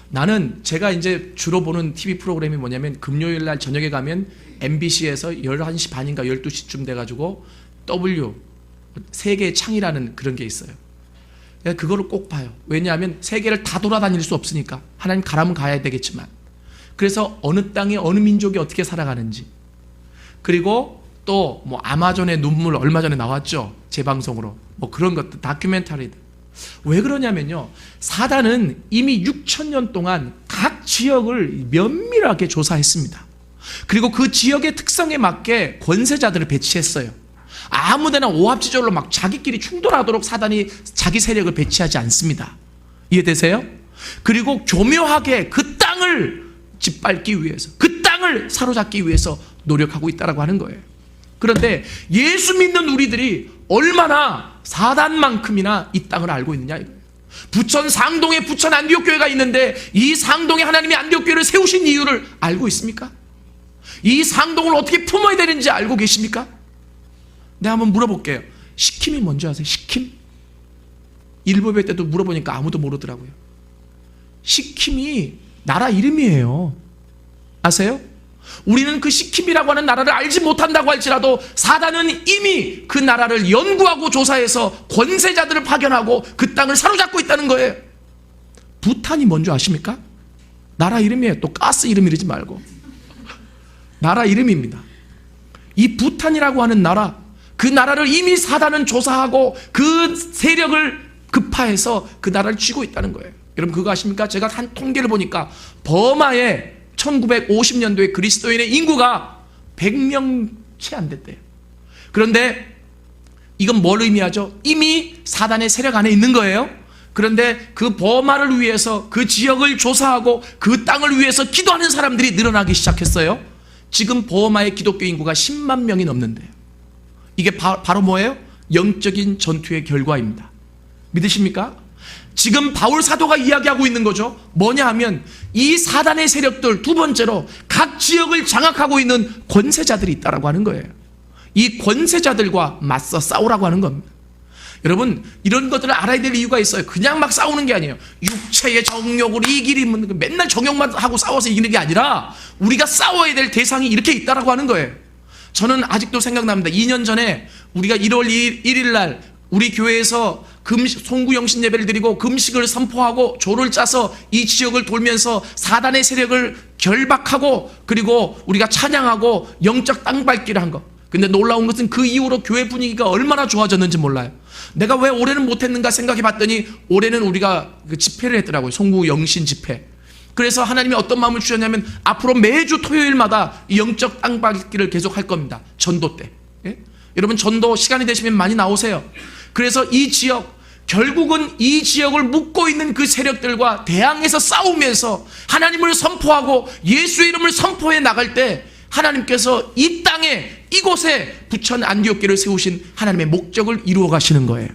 나는 제가 이제 주로 보는 TV 프로그램이 뭐냐면 금요일 날 저녁에 가면 MBC에서 11시 반인가 12시쯤 돼가지고 W 세계의 창이라는 그런 게 있어요. 그거를 꼭 봐요. 왜냐하면 세계를 다 돌아다닐 수 없으니까. 하나님 가라면 가야 되겠지만. 그래서 어느 땅에 어느 민족이 어떻게 살아가는지, 그리고 또 뭐 아마존의 눈물 얼마 전에 나왔죠, 재방송으로. 뭐 그런 것들, 다큐멘터리들. 왜 그러냐면요, 사단은 이미 6,000년 동안 각 지역을 면밀하게 조사했습니다. 그리고 그 지역의 특성에 맞게 권세자들을 배치했어요. 아무데나 오합지졸로 막 자기끼리 충돌하도록 사단이 자기 세력을 배치하지 않습니다. 이해되세요? 그리고 교묘하게 그 땅을 짓밟기 위해서, 그 땅을 사로잡기 위해서 노력하고 있다고 하는 거예요. 그런데 예수 믿는 우리들이 얼마나 사단만큼이나 이 땅을 알고 있느냐 이거예요. 부천 상동에 부천 안디옥 교회가 있는데 이 상동에 하나님이 안디옥 교회를 세우신 이유를 알고 있습니까? 이 상동을 어떻게 품어야 되는지 알고 계십니까? 내가 한번 물어볼게요. 시킴이 뭔지 아세요? 시킴? 일부예배 때도 물어보니까 아무도 모르더라고요. 시킴이 나라 이름이에요. 아세요? 우리는 그 시킴이라고 하는 나라를 알지 못한다고 할지라도 사단은 이미 그 나라를 연구하고 조사해서 권세자들을 파견하고 그 땅을 사로잡고 있다는 거예요. 부탄이 뭔지 아십니까? 나라 이름이에요. 또 가스 이름 이러지 말고. 나라 이름입니다. 이 부탄이라고 하는 나라, 그 나라를 이미 사단은 조사하고 그 세력을 급파해서 그 나라를 쥐고 있다는 거예요. 여러분 그거 아십니까? 제가 한 통계를 보니까 버마에 1950년도에 그리스도인의 인구가 100명 채 안 됐대요. 그런데 이건 뭘 의미하죠? 이미 사단의 세력 안에 있는 거예요. 그런데 그 버마를 위해서 그 지역을 조사하고 그 땅을 위해서 기도하는 사람들이 늘어나기 시작했어요. 지금 버마의 기독교 인구가 10만 명이 넘는데요. 이게 바로 뭐예요? 영적인 전투의 결과입니다. 믿으십니까? 지금 바울 사도가 이야기하고 있는 거죠. 뭐냐 하면 이 사단의 세력들, 두 번째로 각 지역을 장악하고 있는 권세자들이 있다라고 하는 거예요. 이 권세자들과 맞서 싸우라고 하는 겁니다. 여러분 이런 것들을 알아야 될 이유가 있어요. 그냥 막 싸우는 게 아니에요. 육체의 정욕을 이기려면 맨날 정욕만 하고 싸워서 이기는 게 아니라 우리가 싸워야 될 대상이 이렇게 있다라고 하는 거예요. 저는 아직도 생각납니다. 2년 전에 우리가 1월 1일 날 우리 교회에서 송구영신 예배를 드리고 금식을 선포하고 조를 짜서 이 지역을 돌면서 사단의 세력을 결박하고 그리고 우리가 찬양하고 영적 땅밟기를 한 거. 근데 놀라운 것은 그 이후로 교회 분위기가 얼마나 좋아졌는지 몰라요. 내가 왜 올해는 못했는가 생각해 봤더니 올해는 우리가 그 집회를 했더라고요. 송구영신 집회. 그래서 하나님이 어떤 마음을 주셨냐면 앞으로 매주 토요일마다 이 영적 땅밟기를 계속 할 겁니다. 전도 때. 예? 여러분 전도 시간이 되시면 많이 나오세요. 그래서 이 지역, 결국은 이 지역을 묶고 있는 그 세력들과 대항해서 싸우면서 하나님을 선포하고 예수의 이름을 선포해 나갈 때 하나님께서 이 땅에 이곳에 부천 안디옥교를 세우신 하나님의 목적을 이루어 가시는 거예요.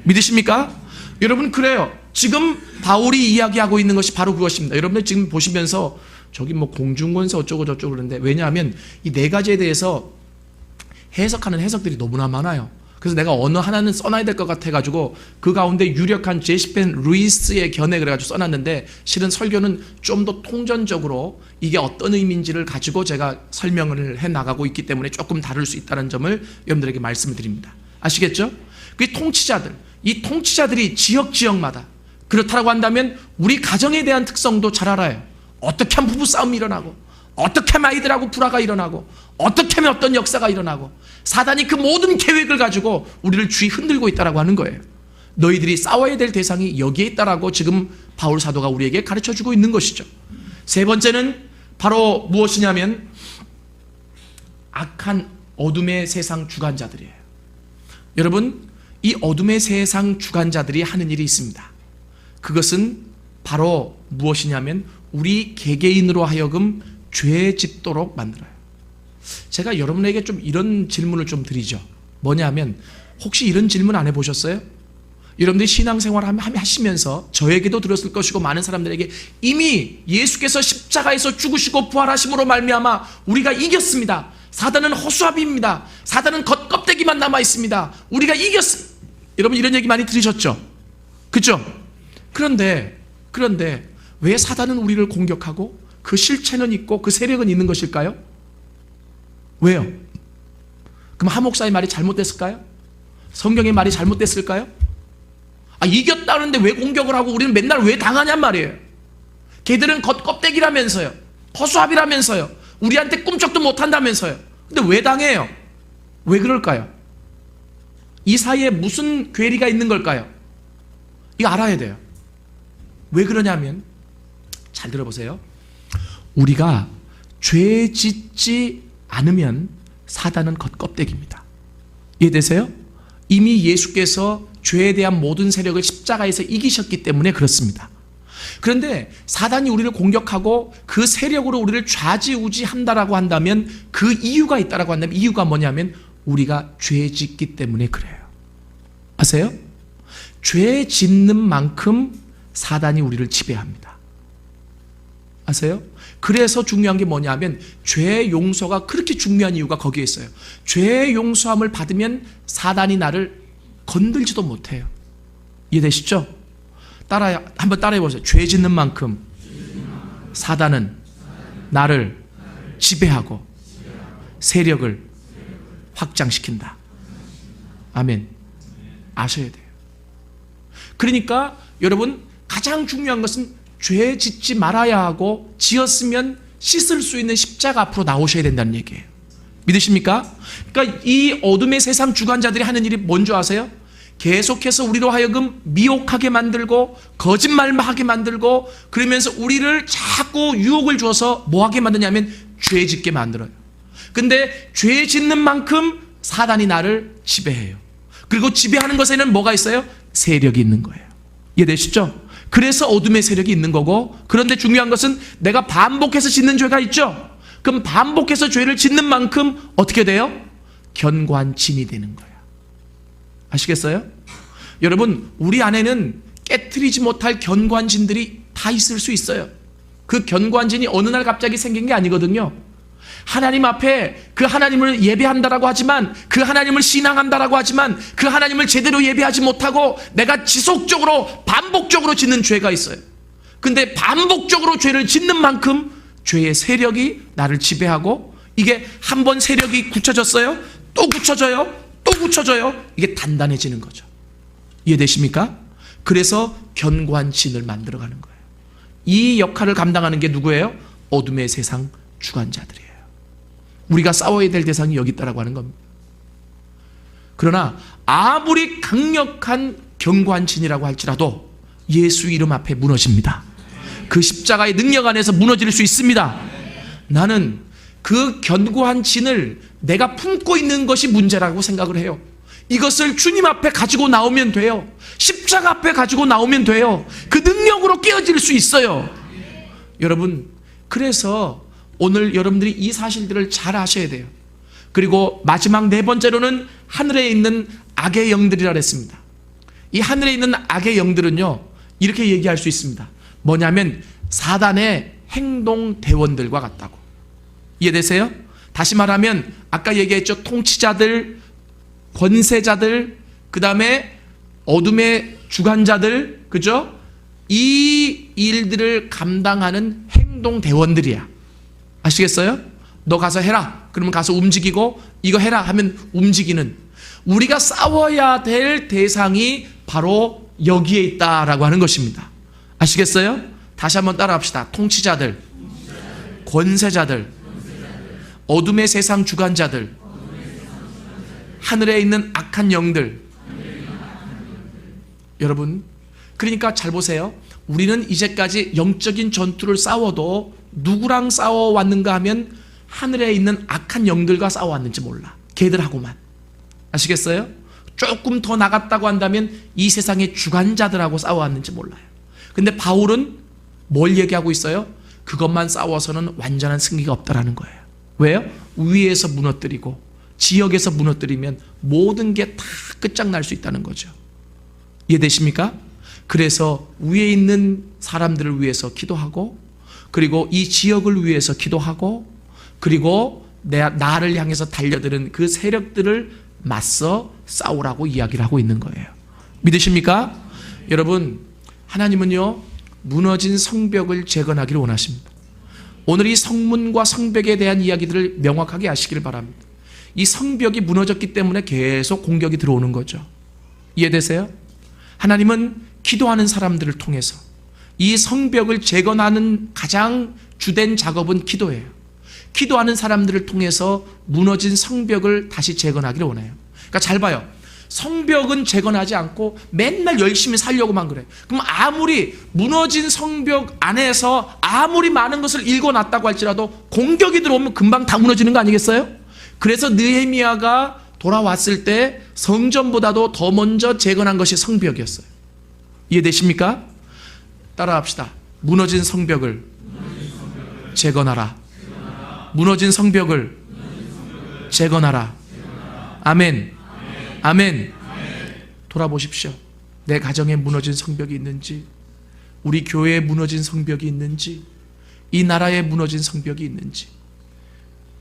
믿으십니까? 여러분 그래요. 지금 바울이 이야기하고 있는 것이 바로 그것입니다. 여러분들 지금 보시면서 저기 뭐 공중권세 어쩌고 저쩌고 그러는데 왜냐하면 이 네 가지에 대해서 해석하는 해석들이 너무나 많아요. 그래서 내가 어느 하나는 써놔야 될 것 같아가지고 그 가운데 유력한 제시펜 루이스의 견해 그래가지고 써놨는데, 실은 설교는 좀 더 통전적으로 이게 어떤 의미인지를 가지고 제가 설명을 해나가고 있기 때문에 조금 다를 수 있다는 점을 여러분들에게 말씀을 드립니다. 아시겠죠? 그 통치자들, 이 통치자들이 지역마다 그렇다고 한다면 우리 가정에 대한 특성도 잘 알아요. 어떻게 하면 부부싸움이 일어나고, 어떻게 하면 아이들하고 불화가 일어나고, 어떻게 하면 어떤 역사가 일어나고, 사단이 그 모든 계획을 가지고 우리를 주의 흔들고 있다라고 하는 거예요. 너희들이 싸워야 될 대상이 여기에 있다라고 지금 바울 사도가 우리에게 가르쳐주고 있는 것이죠. 세 번째는 바로 무엇이냐면 악한 어둠의 세상 주관자들이에요. 여러분, 이 어둠의 세상 주관자들이 하는 일이 있습니다. 그것은 바로 무엇이냐면 우리 개개인으로 하여금 죄 짓도록 만들어요. 제가 여러분에게 좀 이런 질문을 좀 드리죠. 뭐냐면, 혹시 이런 질문 안 해보셨어요? 여러분들이 신앙생활 하시면서 저에게도 들었을 것이고 많은 사람들에게 이미 예수께서 십자가에서 죽으시고 부활하심으로 말미암아 우리가 이겼습니다. 사단은 허수아비입니다. 사단은 겉껍데기만 남아있습니다. 우리가 이겼습니다. 여러분 이런 얘기 많이 들으셨죠? 그렇죠? 그런데 왜 사단은 우리를 공격하고 그 실체는 있고 그 세력은 있는 것일까요? 왜요? 그럼 한 목사의 말이 잘못됐을까요? 성경의 말이 잘못됐을까요? 이겼다는데 왜 공격을 하고 우리는 맨날 왜 당하냔 말이에요. 걔들은 겉껍데기라면서요. 허수아비라면서요. 우리한테 꿈쩍도 못한다면서요. 근데 왜 당해요? 왜 그럴까요? 이 사이에 무슨 괴리가 있는 걸까요? 이거 알아야 돼요. 왜 그러냐면, 잘 들어보세요. 우리가 죄 짓지 않으면 사단은 겉껍데기입니다. 이해되세요? 이미 예수께서 죄에 대한 모든 세력을 십자가에서 이기셨기 때문에 그렇습니다. 그런데 사단이 우리를 공격하고 그 세력으로 우리를 좌지우지한다라고 한다면 그 이유가 있다라고 한다면, 이유가 뭐냐면 우리가 죄 짓기 때문에 그래요. 아세요? 죄 짓는 만큼 사단이 우리를 지배합니다. 아세요? 그래서 중요한 게 뭐냐면 죄 용서가 그렇게 중요한 이유가 거기에 있어요. 죄 용서함을 받으면 사단이 나를 건들지도 못해요. 이해되시죠? 한번 따라해 보세요. 죄 짓는 만큼 사단은 나를 지배하고 세력을 확장시킨다. 아멘. 아셔야 돼요. 그러니까 여러분, 가장 중요한 것은 죄 짓지 말아야 하고 지었으면 씻을 수 있는 십자가 앞으로 나오셔야 된다는 얘기예요. 믿으십니까? 그러니까 이 어둠의 세상 주관자들이 하는 일이 뭔지 아세요? 계속해서 우리로 하여금 미혹하게 만들고 거짓말하게 만들고, 그러면서 우리를 자꾸 유혹을 줘서 뭐하게 만드냐면 죄 짓게 만들어요. 근데 죄 짓는 만큼 사단이 나를 지배해요. 그리고 지배하는 것에는 뭐가 있어요? 세력이 있는 거예요. 이해되시죠? 그래서 어둠의 세력이 있는 거고, 그런데 중요한 것은 내가 반복해서 짓는 죄가 있죠? 그럼 반복해서 죄를 짓는 만큼 어떻게 돼요? 견고한진이 되는 거예요. 아시겠어요? 여러분, 우리 안에는 깨트리지 못할 견고한 진들이 다 있을 수 있어요. 그 견고한 진이 어느 날 갑자기 생긴 게 아니거든요. 하나님 앞에 그 하나님을 예배한다라고 하지만, 그 하나님을 신앙한다라고 하지만 그 하나님을 제대로 예배하지 못하고 내가 지속적으로 반복적으로 짓는 죄가 있어요. 근데 반복적으로 죄를 짓는 만큼 죄의 세력이 나를 지배하고, 이게 한번 세력이 굳혀졌어요, 또 굳혀져요, 또 굳혀져요. 이게 단단해지는 거죠. 이해되십니까? 그래서 견고한 진을 만들어가는 거예요. 이 역할을 감당하는 게 누구예요? 어둠의 세상 주관자들이에요. 우리가 싸워야 될 대상이 여기 있다라고 하는 겁니다. 그러나 아무리 강력한 견고한 진이라고 할지라도 예수 이름 앞에 무너집니다. 그 십자가의 능력 안에서 무너질 수 있습니다. 나는 그 견고한 진을 내가 품고 있는 것이 문제라고 생각을 해요. 이것을 주님 앞에 가지고 나오면 돼요. 십자가 앞에 가지고 나오면 돼요. 그 능력으로 깨어질 수 있어요. 여러분, 그래서 오늘 여러분들이 이 사실들을 잘 아셔야 돼요. 그리고 마지막 네 번째로는 하늘에 있는 악의 영들이라 그랬습니다. 이 하늘에 있는 악의 영들은요, 이렇게 얘기할 수 있습니다. 뭐냐면 사단의 행동 대원들과 같다고. 이해되세요? 다시 말하면 아까 얘기했죠. 통치자들, 권세자들, 그 다음에 어둠의 주관자들, 그죠? 이 일들을 감당하는 행동대원들이야. 아시겠어요? 너 가서 해라. 그러면 가서 움직이고, 이거 해라 하면 움직이는, 우리가 싸워야 될 대상이 바로 여기에 있다라고 하는 것입니다. 아시겠어요? 다시 한번 따라합시다. 통치자들, 권세자들, 어둠의 세상 주관자들, 하늘에 있는 악한 영들. 여러분, 그러니까 잘 보세요. 우리는 이제까지 영적인 전투를 싸워도 누구랑 싸워왔는가 하면 하늘에 있는 악한 영들과 싸워왔는지 몰라. 걔들하고만. 아시겠어요? 조금 더 나갔다고 한다면 이 세상의 주관자들하고 싸워왔는지 몰라요. 근데 바울은 뭘 얘기하고 있어요? 그것만 싸워서는 완전한 승리가 없다라는 거예요. 왜요? 위에서 무너뜨리고 지역에서 무너뜨리면 모든 게 다 끝장날 수 있다는 거죠. 이해되십니까? 그래서 위에 있는 사람들을 위해서 기도하고, 그리고 이 지역을 위해서 기도하고, 그리고 나를 향해서 달려드는 그 세력들을 맞서 싸우라고 이야기를 하고 있는 거예요. 믿으십니까? 여러분, 하나님은요, 무너진 성벽을 재건하기를 원하십니다. 오늘 이 성문과 성벽에 대한 이야기들을 명확하게 아시기를 바랍니다. 이 성벽이 무너졌기 때문에 계속 공격이 들어오는 거죠. 이해되세요? 하나님은 기도하는 사람들을 통해서 이 성벽을 재건하는 가장 주된 작업은 기도예요. 기도하는 사람들을 통해서 무너진 성벽을 다시 재건하기를 원해요. 그러니까 잘 봐요. 성벽은 재건하지 않고 맨날 열심히 살려고만 그래. 그럼 아무리 무너진 성벽 안에서 아무리 많은 것을 읽어놨다고 할지라도 공격이 들어오면 금방 다 무너지는 거 아니겠어요? 그래서 느헤미야가 돌아왔을 때 성전보다도 더 먼저 재건한 것이 성벽이었어요. 이해되십니까? 따라합시다. 무너진 성벽을 재건하라. 무너진 성벽을 재건하라. 아멘. 아멘. 돌아보십시오. 내 가정에 무너진 성벽이 있는지, 우리 교회에 무너진 성벽이 있는지, 이 나라에 무너진 성벽이 있는지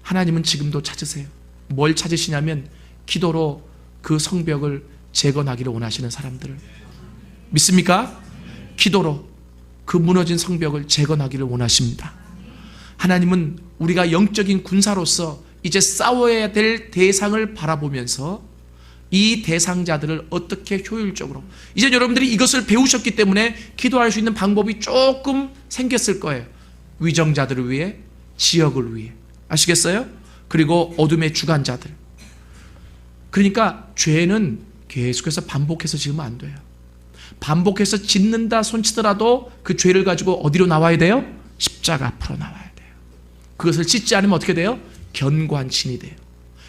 하나님은 지금도 찾으세요. 뭘 찾으시냐면 기도로 그 성벽을 재건하기를 원하시는 사람들을. 믿습니까? 기도로 그 무너진 성벽을 재건하기를 원하십니다. 하나님은 우리가 영적인 군사로서 이제 싸워야 될 대상을 바라보면서 이 대상자들을 어떻게 효율적으로, 이제 여러분들이 이것을 배우셨기 때문에 기도할 수 있는 방법이 조금 생겼을 거예요. 위정자들을 위해, 지역을 위해. 아시겠어요? 그리고 어둠의 주관자들. 그러니까 죄는 계속해서 반복해서 지으면 안 돼요. 반복해서 짓는다 손치더라도 그 죄를 가지고 어디로 나와야 돼요? 십자가 앞으로 나와야 돼요. 그것을 짓지 않으면 어떻게 돼요? 견관신이 돼요.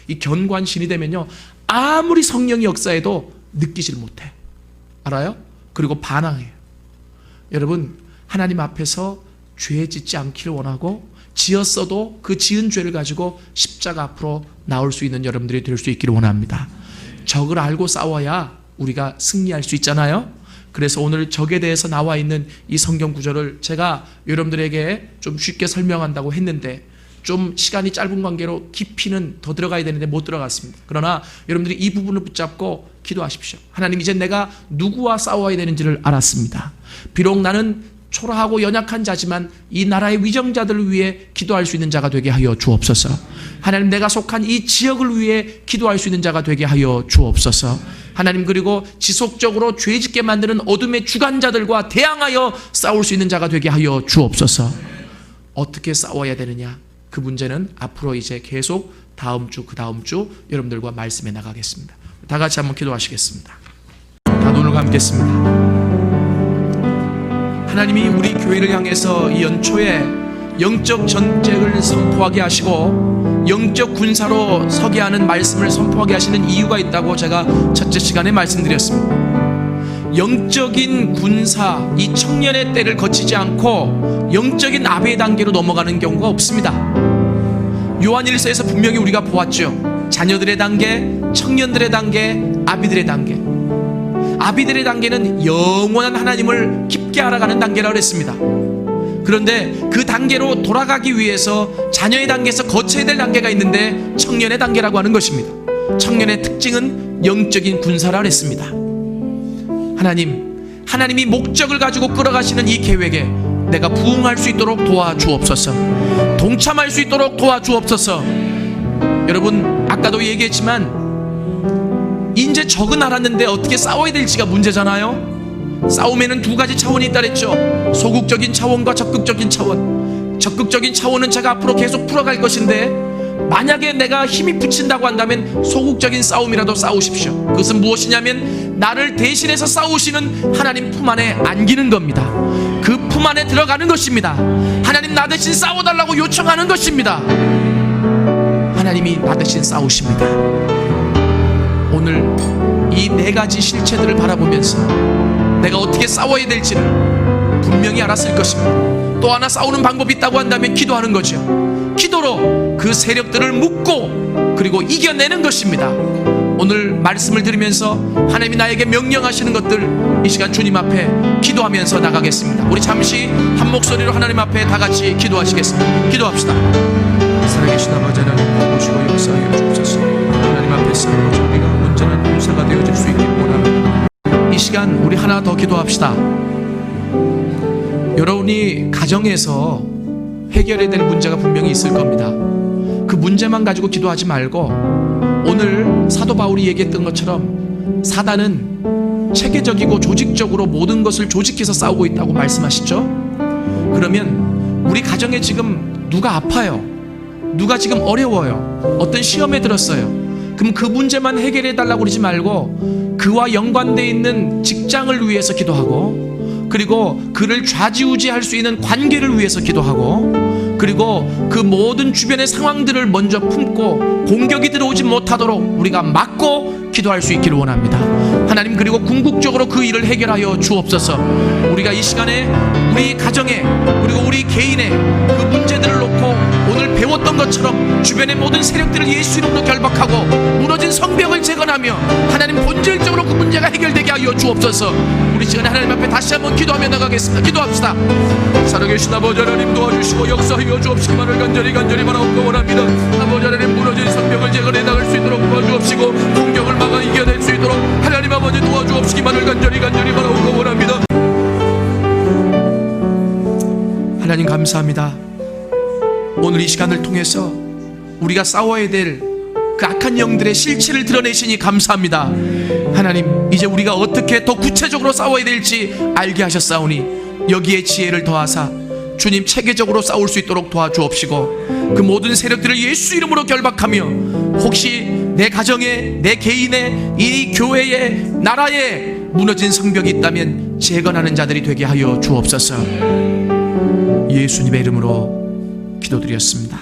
이 견관신이 되면요, 아무리 성령이 역사해도 느끼질 못해. 알아요? 그리고 반항해요. 여러분, 하나님 앞에서 죄 짓지 않기를 원하고, 지었어도 그 지은 죄를 가지고 십자가 앞으로 나올 수 있는 여러분들이 될 수 있기를 원합니다. 적을 알고 싸워야 우리가 승리할 수 있잖아요. 그래서 오늘 적에 대해서 나와 있는 이 성경 구절을 제가 여러분들에게 좀 쉽게 설명한다고 했는데, 좀 시간이 짧은 관계로 깊이는 더 들어가야 되는데 못 들어갔습니다. 그러나 여러분들이 이 부분을 붙잡고 기도하십시오. 하나님, 이제 내가 누구와 싸워야 되는지를 알았습니다. 비록 나는 초라하고 연약한 자지만 이 나라의 위정자들을 위해 기도할 수 있는 자가 되게 하여 주옵소서. 하나님, 내가 속한 이 지역을 위해 기도할 수 있는 자가 되게 하여 주옵소서. 하나님, 그리고 지속적으로 죄짓게 만드는 어둠의 주관자들과 대항하여 싸울 수 있는 자가 되게 하여 주옵소서. 어떻게 싸워야 되느냐? 그 문제는 앞으로 이제 계속 다음 주, 그 다음 주 여러분들과 말씀해 나가겠습니다. 다 같이 한번 기도하시겠습니다. 다 눈을 감겠습니다. 하나님이 우리 교회를 향해서 이 연초에 영적 전쟁을 선포하게 하시고 영적 군사로 서게 하는 말씀을 선포하게 하시는 이유가 있다고 제가 첫째 시간에 말씀드렸습니다. 영적인 군사, 이 청년의 때를 거치지 않고 영적인 아베 단계로 넘어가는 경우가 없습니다. 요한일서에서 분명히 우리가 보았죠. 자녀들의 단계, 청년들의 단계, 아비들의 단계. 아비들의 단계는 영원한 하나님을 깊게 알아가는 단계라고 했습니다. 그런데 그 단계로 돌아가기 위해서 자녀의 단계에서 거쳐야 될 단계가 있는데 청년의 단계라고 하는 것입니다. 청년의 특징은 영적인 군사라 했습니다. 하나님이 목적을 가지고 끌어가시는 이 계획에 내가 부응할 수 있도록 도와주옵소서. 동참할 수 있도록 도와주옵소서. 여러분, 아까도 얘기했지만 이제 적은 알았는데 어떻게 싸워야 될지가 문제잖아요. 싸움에는 두 가지 차원이 있다 그랬죠. 소극적인 차원과 적극적인 차원. 적극적인 차원은 제가 앞으로 계속 풀어갈 것인데, 만약에 내가 힘이 붙인다고 한다면 소극적인 싸움이라도 싸우십시오. 그것은 무엇이냐면 나를 대신해서 싸우시는 하나님 품 안에 안기는 겁니다. 그 품 안에 들어가는 것입니다. 하나님 나 대신 싸워달라고 요청하는 것입니다. 하나님이 나 대신 싸우십니다. 오늘 이 네 가지 실체들을 바라보면서 내가 어떻게 싸워야 될지를 분명히 알았을 것입니다. 또 하나 싸우는 방법이 있다고 한다면 기도하는 거죠. 기도로 그 세력들을 묶고 그리고 이겨내는 것입니다. 오늘 말씀을 들으면서 하나님이 나에게 명령하시는 것들, 이 시간 주님 앞에 기도하면서 나가겠습니다. 우리 잠시 한 목소리로 하나님 앞에 다 같이 기도하시겠습니다. 기도합시다. 살아계신 아버지 하나님, 오시고 역사하여 주옵소서. 하나님 앞에서 우리가 온전한 군사가 되어질 수 있기를 원합니다. 이 시간 우리 하나 더 기도합시다. 여러분이 가정에서 해결해야 될 문제가 분명히 있을 겁니다. 그 문제만 가지고 기도하지 말고, 오늘 사도 바울이 얘기했던 것처럼 사단은 체계적이고 조직적으로 모든 것을 조직해서 싸우고 있다고 말씀하시죠. 그러면 우리 가정에 지금 누가 아파요, 누가 지금 어려워요, 어떤 시험에 들었어요. 그럼 그 문제만 해결해 달라고 그러지 말고 그와 연관되어 있는 직장을 위해서 기도하고, 그리고 그를 좌지우지할 수 있는 관계를 위해서 기도하고, 그리고 그 모든 주변의 상황들을 먼저 품고 공격이 들어오지 못하도록 우리가 막고 기도할 수 있기를 원합니다. 하나님, 그리고 궁극적으로 그 일을 해결하여 주옵소서. 우리가 이 시간에 우리 가정에 그리고 우리 개인의 그 문제들을 놓고 오늘 배웠던 것처럼 주변의 모든 세력들을 예수 이름으로 결박하고 무너진 성벽을 재건하며 하나님 본질적으로 그 문제가 해결되게 하여 주옵소서. 우리 시간에 하나님 앞에 다시 한번 기도하며 나가겠습니다. 기도합시다. 살아계신 아버지 하나님, 도와주시고 역사하여 주옵시기만을 간절히 바라옵고 원합니다. 아버지 하나님, 무너진 성벽을 재건해 나갈 수 있도록 도와주옵시고 공격을 막아 이겨낼 수 있도록 하나님 아버지 도와주옵시기만을 간절히 바라옵고 원합니다. 하나님 감사합니다. 오늘 이 시간을 통해서 우리가 싸워야 될 그 악한 영들의 실체를 드러내시니 감사합니다. 하나님, 이제 우리가 어떻게 더 구체적으로 싸워야 될지 알게 하셨사오니 여기에 지혜를 더하사 주님 체계적으로 싸울 수 있도록 도와주옵시고, 그 모든 세력들을 예수 이름으로 결박하며 혹시 내 가정에, 내 개인의, 이 교회에, 나라에 무너진 성벽이 있다면 재건하는 자들이 되게 하여 주옵소서. 예수님의 이름으로 기도드렸습니다.